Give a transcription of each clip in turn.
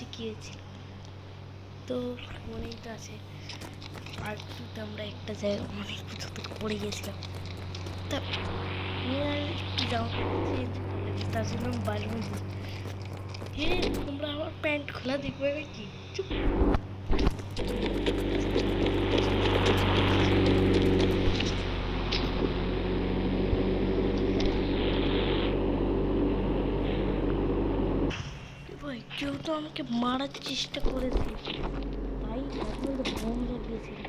বলছি কী হয়েছিল। তো মনেই তো আছে আর কিন্তু আমরা একটা জায়গায় অনেক কিছু থেকে পড়ে গিয়েছিলাম। তা আর একটু যাও চেঞ্জ করে তার জন্য আমি বাড়ি মধ্যে তোমরা আমার প্যান্ট খোলা দেখবে নাকি? চুপ। ভাই কেউ তো আমাকে মারার চেষ্টা করেছে, তাই এখন বোম লাগিয়েছিল।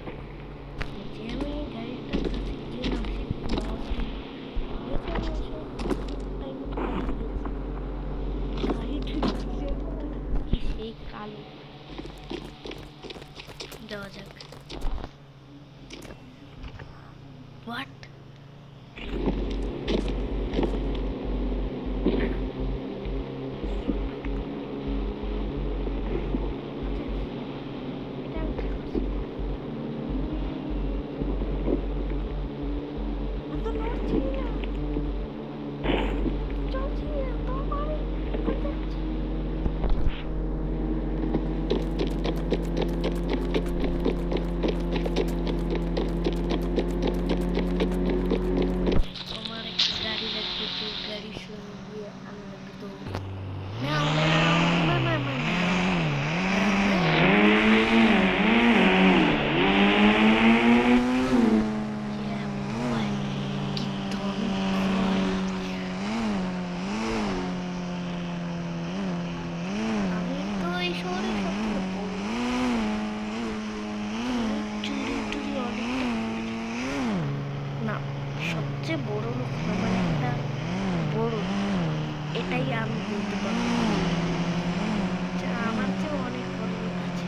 যে আমি গাড়িটার কাছে গেলাম সে সেই কালো যাওয়া যাক। হোয়াট? না, সবচেয়ে বড় লোক আমার একটা বড়, এটাই আমি বলতে পারবো। আমার চেয়ে অনেক বড় লোক আছে।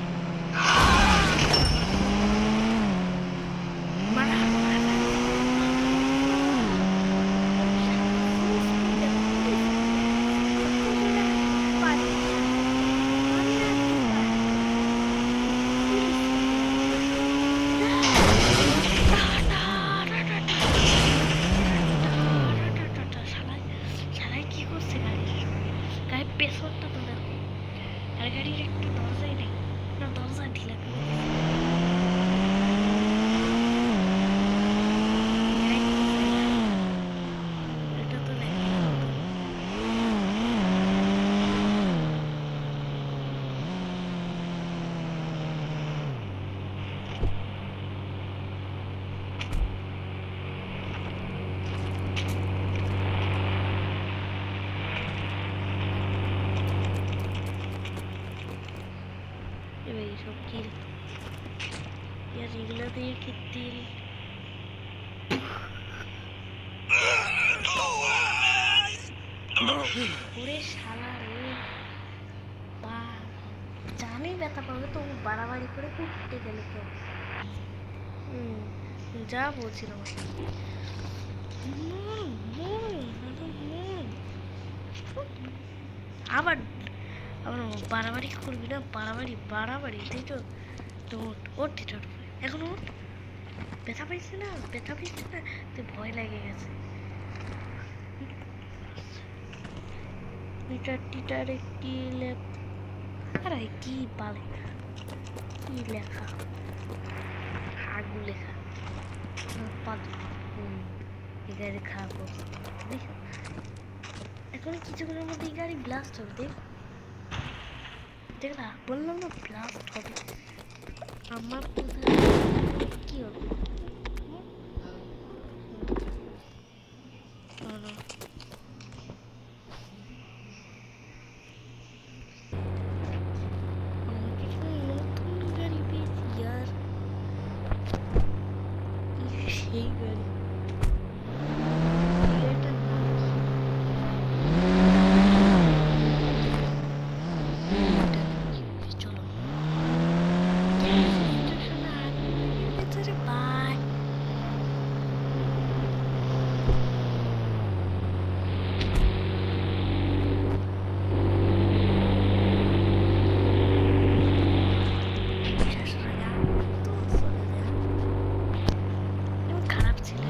পেছনটা তো দেখো, আর গাড়ির একটু দরজাই নেই, না দরজা ঢিলা করে এটা তো এইসব কি এগুলো দিয়ে কি তেল ওরে শালা রে, বা জানি ব্যথা পাবে তো বাড়াবাড়ি করে উঠতে গেলে কেউ। যা বলছিলাম আবার আবার বাড়াবাড়ি করবি না, বাড়াবাড়ি তাই তো। তো ওঠ এখন ওঠ, ব্যথা পাইছে না তুই ভয় লাগে গেছে। টিটার একটি আরে কি পালে কি লেখা, আগু লেখা গাড়ি খাবো দেখো। এখন কিছুক্ষণের মধ্যে এই গাড়ি ব্লাস্ট হবে, দেখলা বললাম না ব্লাস্ট হবে। আমার কোথায় কি হবে? নতুন গাড়ি পেয়েছি আর সেই গাড়ি খারাপ ছিল।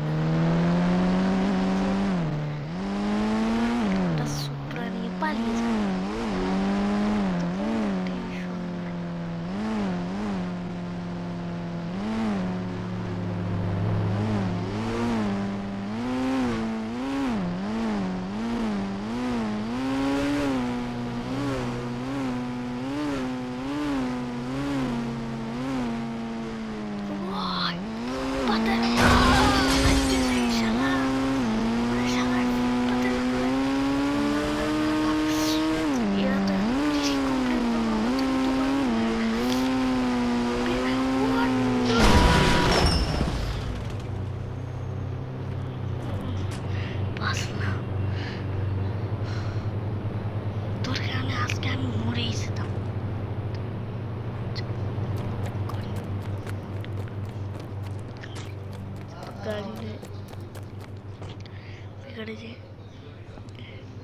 এখানে যে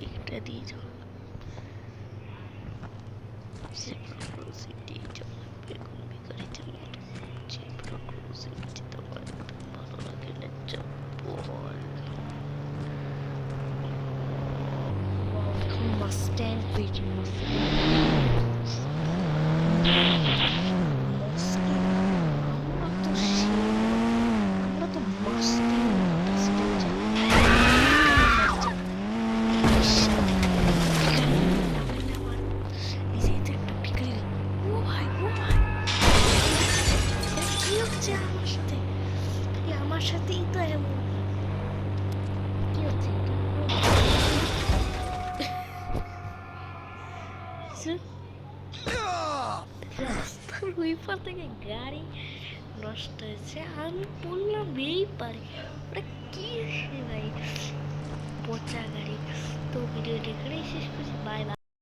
এটা দিয়ে যাও সিটি বেগুন বিকারিতে সিটি তোমার ভালো লাগে না বল এখন মাস্ট্যান্ড পেয়েছি আমরা তো আমার সাথেই তো এমন কি হচ্ছে রাস্তার ওই পার থেকে গাড়ি নষ্ট হয়েছে আমি বললাম এই পারে ওরা কি ভাই পচা গাড়ি তো ভিডিওটি এখানেই শেষ করছি বাই বাই